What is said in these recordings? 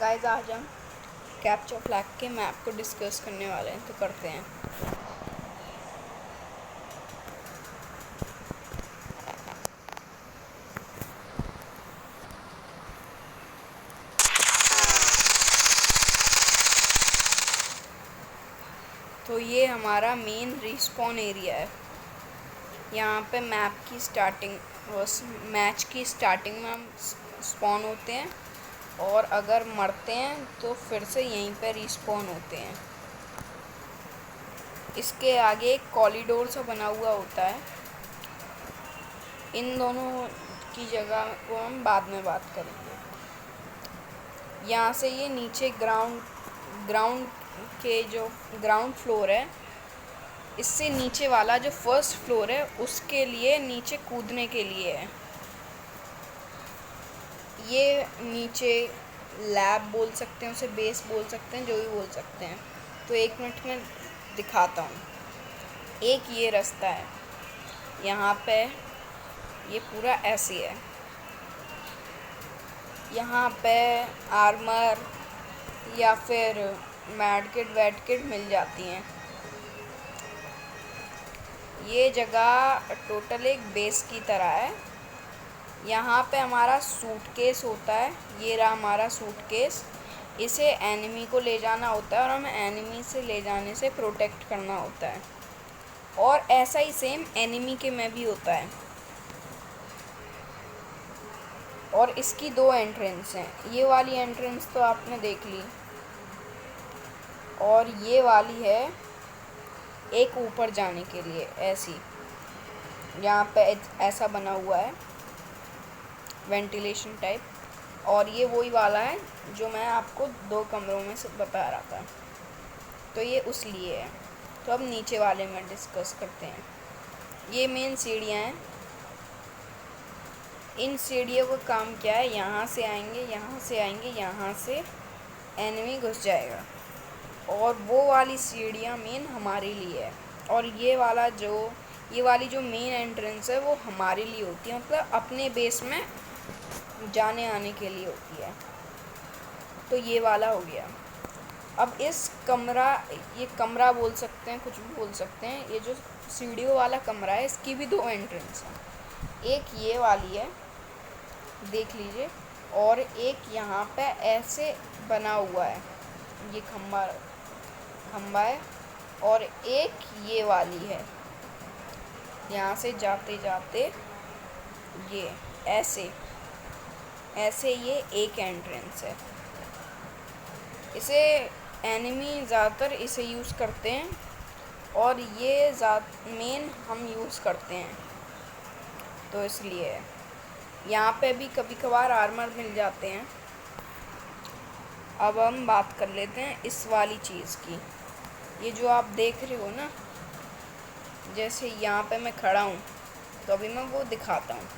Guys आज हम captcha flag के मैप को डिस्कस करने वाले हैं, तो करते हैं। तो ये हमारा मेन रिस्पॉन एरिया है। यहाँ पे मैप की स्टार्टिंग मैच की स्टार्टिंग में हम स्पॉन होते हैं, और अगर मरते हैं तो फिर से यहीं पे रिस्पॉन होते हैं। इसके आगे एक कॉरिडोर सा बना हुआ होता है। इन दोनों की जगह को हम बाद में बात करेंगे। यहाँ से ये नीचे ग्राउंड के जो ग्राउंड फ्लोर है, इससे नीचे वाला जो फर्स्ट फ्लोर है उसके लिए नीचे कूदने के लिए है। ये नीचे लैब बोल सकते हैं, उसे बेस बोल सकते हैं, जो भी बोल सकते हैं। तो 1 मिनट में दिखाता हूँ। एक ये रास्ता है, यहाँ पे ये पूरा ऐसे है। यहाँ पे आर्मर या फिर मैडकिट मिल जाती हैं। ये जगह टोटल एक बेस की तरह है। यहाँ पे हमारा सूटकेस होता है। ये रहा हमारा सूटकेस। इसे एनिमी को ले जाना होता है और हमें एनिमी से ले जाने से प्रोटेक्ट करना होता है। और ऐसा ही सेम एनिमी के में भी होता है। और इसकी 2 एंट्रेंस हैं। ये वाली एंट्रेंस तो आपने देख ली, और ये वाली है एक ऊपर जाने के लिए ऐसी। यहाँ पे ऐसा बना हुआ है वेंटिलेशन टाइप, और ये वही वाला है जो मैं आपको 2 कमरों में से बता रहा था। तो ये उस लिए है। तो अब नीचे वाले में डिस्कस करते हैं। ये मेन सीढ़ियाँ हैं। इन सीढ़ियों का काम क्या है? यहाँ से आएंगे, यहाँ से आएंगे, यहाँ से एनिमी घुस जाएगा। और वो वाली सीढ़ियाँ मेन हमारे लिए है। और ये वाली जो मेन एंट्रेंस है वो हमारे लिए होती है, मतलब अपने बेस में जाने आने के लिए होती है। तो ये वाला हो गया। अब ये कमरा बोल सकते हैं, कुछ भी बोल सकते हैं। ये जो सीढ़ियों वाला कमरा है, इसकी भी 2 एंट्रेंस हैं। एक ये वाली है, देख लीजिए, और एक यहाँ पे ऐसे बना हुआ है। ये खम्बा है, और एक ये वाली है। यहाँ से जाते जाते ये ऐसे ये एक एंट्रेंस है। इसे एनिमी ज़्यादातर इसे यूज़ करते हैं, और ये मेन हम यूज़ करते हैं, तो इसलिए यहाँ पे भी कभी कभार आर्मर मिल जाते हैं। अब हम बात कर लेते हैं इस वाली चीज़ की। ये जो आप देख रहे हो ना, जैसे यहाँ पे मैं खड़ा हूँ, तो अभी मैं वो दिखाता हूँ।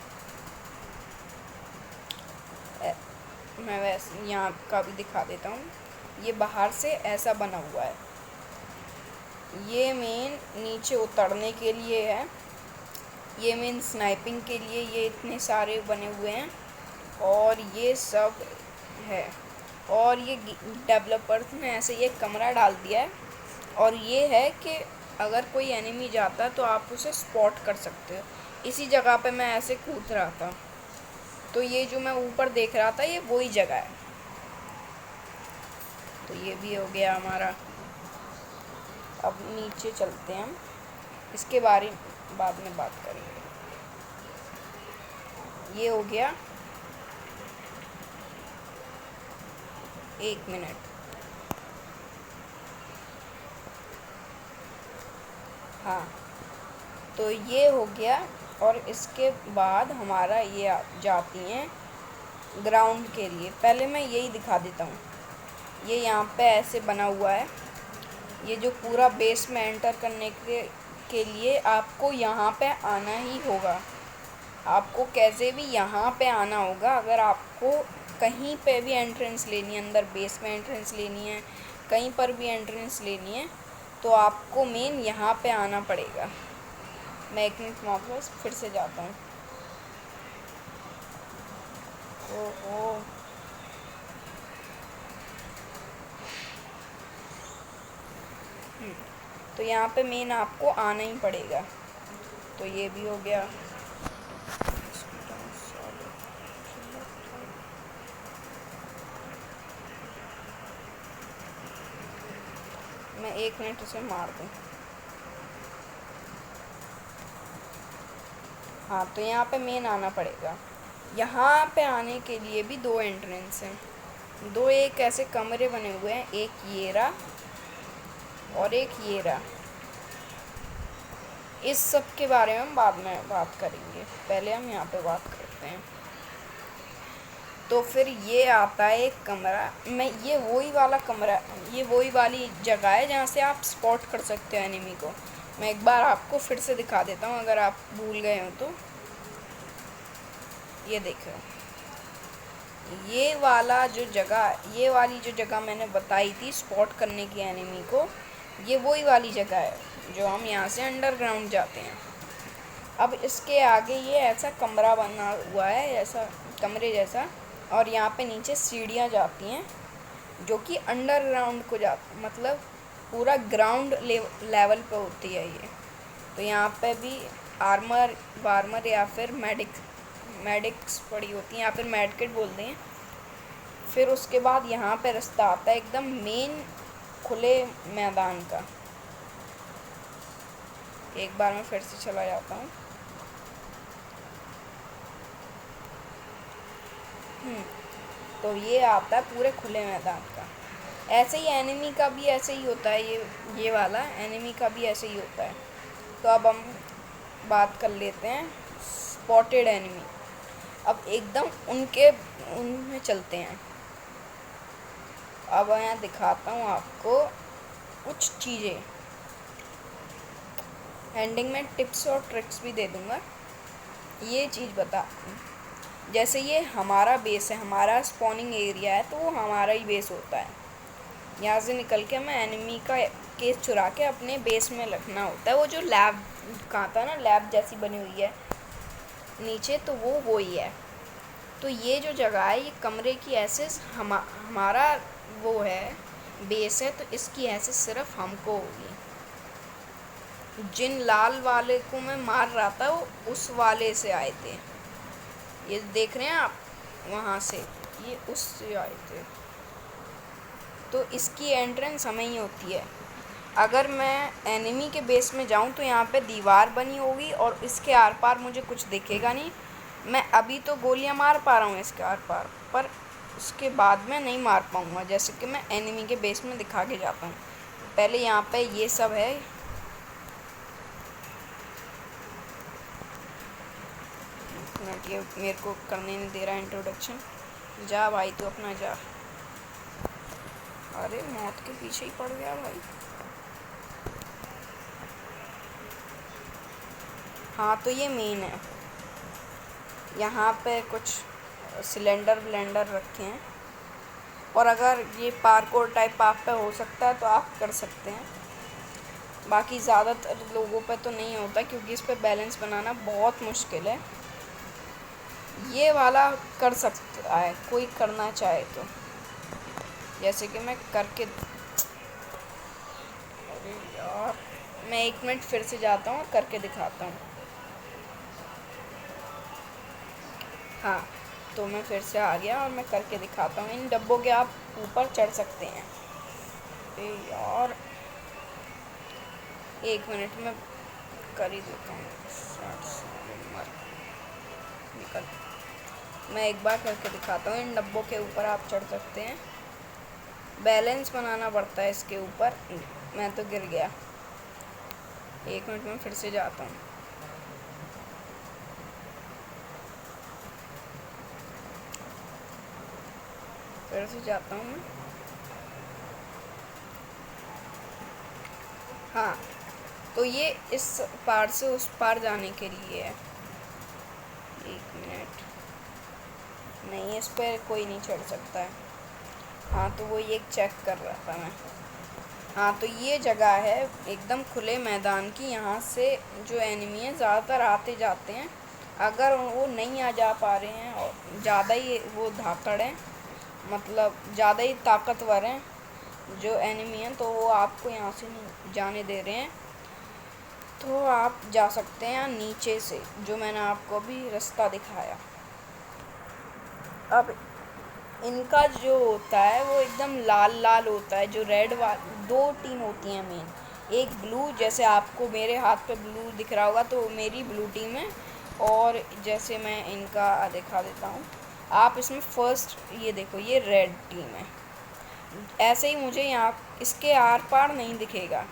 मैं वैसे यहाँ का भी दिखा देता हूँ। ये बाहर से ऐसा बना हुआ है। ये मेन नीचे उतरने के लिए है। ये मेन स्नाइपिंग के लिए ये इतने सारे बने हुए हैं, और ये सब है। और ये डेवलपर्स ने ऐसे ये कमरा डाल दिया है, और ये है कि अगर कोई एनिमी जाता है तो आप उसे स्पॉट कर सकते हो। इसी जगह पे मैं ऐसे कूद रहा था, तो ये जो मैं ऊपर देख रहा था ये वही जगह है। तो ये भी हो गया हमारा। अब नीचे चलते हैं हम, इसके बारे में बाद में बात करेंगे। ये हो गया। 1 मिनट। हाँ, तो ये हो गया। और इसके बाद हमारा ये जाती हैं ग्राउंड के लिए। पहले मैं यही दिखा देता हूँ। ये यहाँ पे ऐसे बना हुआ है। ये जो पूरा बेस में एंटर करने के लिए आपको यहाँ पे आना ही होगा। आपको कैसे भी यहाँ पे आना होगा। अगर आपको कहीं पे भी एंट्रेंस लेनी है, अंदर बेस में एंट्रेंस लेनी है, कहीं पर भी एंट्रेंस लेनी है, तो आपको मेन यहाँ पे आना पड़ेगा। मैं 1 मिनट वापस फिर से जाता हूँ। ओहो, तो यहाँ पे मेन आपको आना ही पड़ेगा। तो ये भी हो गया। मैं 1 मिनट उसे मार दूँ। हाँ, तो यहाँ पे मेन आना पड़ेगा। यहाँ पे आने के लिए भी 2 एंट्रेंस हैं। 2 एक ऐसे कमरे बने हुए हैं, एक ये रहा और एक ये रहा। इस सब के बारे में हम बाद में बात करेंगे, पहले हम यहाँ पे बात करते हैं। तो फिर ये आता है एक कमरा, ये वही वाला कमरा, ये वही वाली जगह है जहाँ से आप स्पॉट कर सकते हो एनिमी को। मैं एक बार आपको फिर से दिखा देता हूँ अगर आप भूल गए हो तो। ये देखो, ये वाली जो जगह मैंने बताई थी स्पॉट करने की एनिमी को, ये वही वाली जगह है जो हम यहाँ से अंडरग्राउंड जाते हैं। अब इसके आगे ये ऐसा कमरा बना हुआ है, ऐसा कमरे जैसा, और यहाँ पे नीचे सीढ़ियाँ जाती हैं जो कि अंडरग्राउंड को मतलब पूरा ग्राउंड लेवल पे होती है ये। तो यहाँ पे भी आर्मर या फिर मेडिक्स पड़ी होती हैं या फिर मेडकिट बोलते हैं। फिर उसके बाद यहाँ पे रास्ता आता है एकदम मेन खुले मैदान का। एक बार मैं फिर से चला जाता हूँ। तो ये आता है पूरे खुले मैदान का। ऐसे ही एनिमी का भी ऐसे ही होता है, ये वाला एनिमी का भी ऐसे ही होता है। तो अब हम बात कर लेते हैं स्पॉटेड एनिमी। अब एकदम उनमें चलते हैं। अब मैं दिखाता हूँ आपको कुछ चीज़ें। एंडिंग में टिप्स और ट्रिक्स भी दे दूँगा। ये चीज़ बता, जैसे ये हमारा बेस है, हमारा स्पॉनिंग एरिया है, तो वो हमारा ही बेस होता है। यहाँ से निकल के हमें एनिमी का केस चुरा के अपने बेस में रखना होता है। वो जो लैब कहा था ना, लैब जैसी बनी हुई है नीचे, तो वो ही है। तो ये जो जगह है, ये कमरे की एक्सेस हमारा वो है, बेस है, तो इसकी एक्सेस सिर्फ हमको होगी। जिन लाल वाले को मैं मार रहा था वो उस वाले से आए थे, ये देख रहे हैं आप, वहाँ से ये उससे आए थे। तो इसकी एंट्रेंस हमें ही होती है। अगर मैं एनिमी के बेस में जाऊं तो यहाँ पे दीवार बनी होगी और इसके आर पार मुझे कुछ दिखेगा नहीं। मैं अभी तो गोलियां मार पा रहा हूँ इसके आर पार, पर उसके बाद में नहीं मार पाऊँगा, जैसे कि मैं एनिमी के बेस में दिखा के जाता हूँ। पहले यहाँ पे ये सब है। ये मेरे को करने नहीं दे रहा इंट्रोडक्शन। जा भाई तू अपना जा। अरे मौत के पीछे ही पड़ गया भाई। हाँ, तो ये मेन है। यहाँ पे कुछ सिलेंडर रखे हैं, और अगर ये पार्कोर टाइप आप पे हो सकता है तो आप कर सकते हैं। बाकी ज़्यादातर लोगों पे तो नहीं होता, क्योंकि इस पे बैलेंस बनाना बहुत मुश्किल है। ये वाला कर सकता है कोई करना चाहे तो, जैसे कि मैं करके, अरे यार, मैं 1 मिनट फिर से जाता हूँ और करके दिखाता हूँ। हाँ, तो मैं फिर से आ गया और मैं करके दिखाता हूँ। इन डब्बों के आप ऊपर चढ़ सकते हैं। अरे यार, 1 मिनट में कर ही देता हूँ। निकल, मैं एक बार करके दिखाता हूँ। इन डब्बों के ऊपर आप चढ़ सकते हैं। बैलेंस बनाना पड़ता है इसके ऊपर। मैं तो गिर गया। 1 मिनट में फिर से जाता हूँ। फिर से जाता हूँ मैं। हाँ, तो ये इस पार से उस पार जाने के लिए है। 1 मिनट, नहीं, इस पर कोई नहीं चढ़ सकता है। हाँ, तो वो ये चेक कर रहा था मैं। हाँ, तो ये जगह है एकदम खुले मैदान की। यहाँ से जो एनिमी है ज़्यादातर आते जाते हैं। अगर वो नहीं आ जा पा रहे हैं और ज़्यादा ही वो धाकड़ हैं, मतलब ज़्यादा ही ताकतवर हैं, जो एनिमी हैं तो वो आपको यहाँ से नहीं जाने दे रहे हैं, तो आप जा सकते हैं नीचे से, जो मैंने आपको अभी रास्ता दिखाया। अब इनका जो होता है वो एकदम लाल लाल होता है, जो रेड वाली 2 टीम होती हैं मेन, एक ब्लू, जैसे आपको मेरे हाथ पे ब्लू दिख रहा होगा तो मेरी ब्लू टीम है। और जैसे मैं इनका दिखा देता हूँ, आप इसमें फर्स्ट ये देखो, ये रेड टीम है। ऐसे ही मुझे यहाँ इसके आर पार नहीं दिखेगा,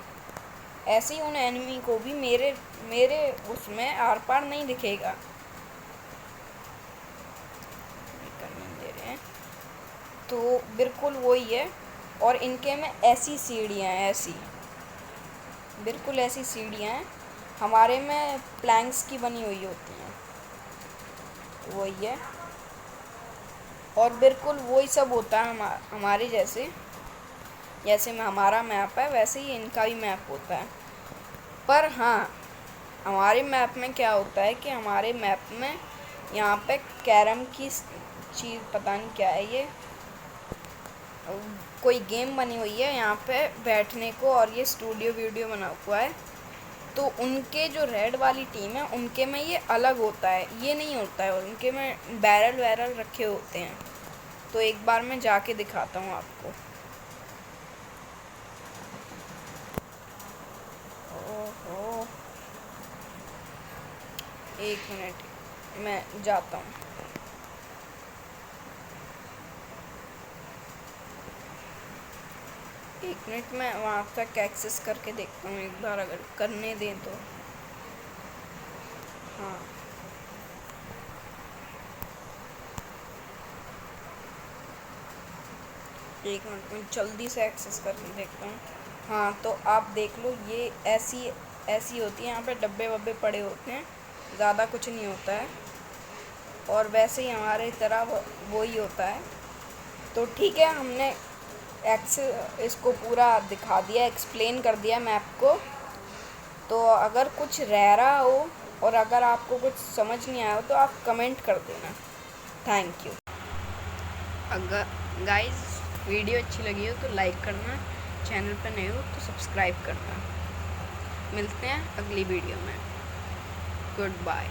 ऐसे ही उन एनिमी को भी मेरे मेरे उसमें आर पार नहीं दिखेगा। नहीं दे रहे हैं तो बिल्कुल वही है। और इनके में ऐसी सीढ़ियाँ हैं, ऐसी बिल्कुल ऐसी सीढ़ियाँ हैं, हमारे में प्लैंक्स की बनी हुई होती हैं, वही है। और बिल्कुल वही सब होता है हमारे जैसे, जैसे में हमारा मैप है वैसे ही इनका भी मैप होता है। पर हाँ, हमारे मैप में क्या होता है कि हमारे मैप में यहाँ पे कैरम की चीज़, पता नहीं क्या है ये, कोई गेम बनी हुई है यहाँ पे बैठने को, और ये स्टूडियो वीडियो बना हुआ है। तो उनके जो रेड वाली टीम है उनके में ये अलग होता है, ये नहीं होता है, उनके में बैरल वैरल रखे होते हैं। तो एक बार मैं जाके दिखाता हूँ आपको। ओहो, एक मिनट मैं जाता हूँ। एक मिनट मैं वहाँ तक एक्सेस करके देखता हूँ एक बार, अगर करने दें तो। हाँ, एक मिनट में जल्दी से एक्सेस करके देखता हूँ। हाँ, तो आप देख लो, ये ऐसी ऐसी होती है, यहाँ पे डब्बे वब्बे पड़े होते हैं, ज़्यादा कुछ नहीं होता है। और वैसे ही हमारे तरह वही होता है। तो ठीक है, हमने इसको पूरा दिखा दिया, एक्सप्लेन कर दिया मैप को। तो अगर कुछ रह रहा हो और अगर आपको कुछ समझ नहीं आया हो तो आप कमेंट कर देना। Thank you. अगर गाइस वीडियो अच्छी लगी हो तो लाइक करना, चैनल पर नए हो तो सब्सक्राइब करना। मिलते हैं अगली वीडियो में। Good bye.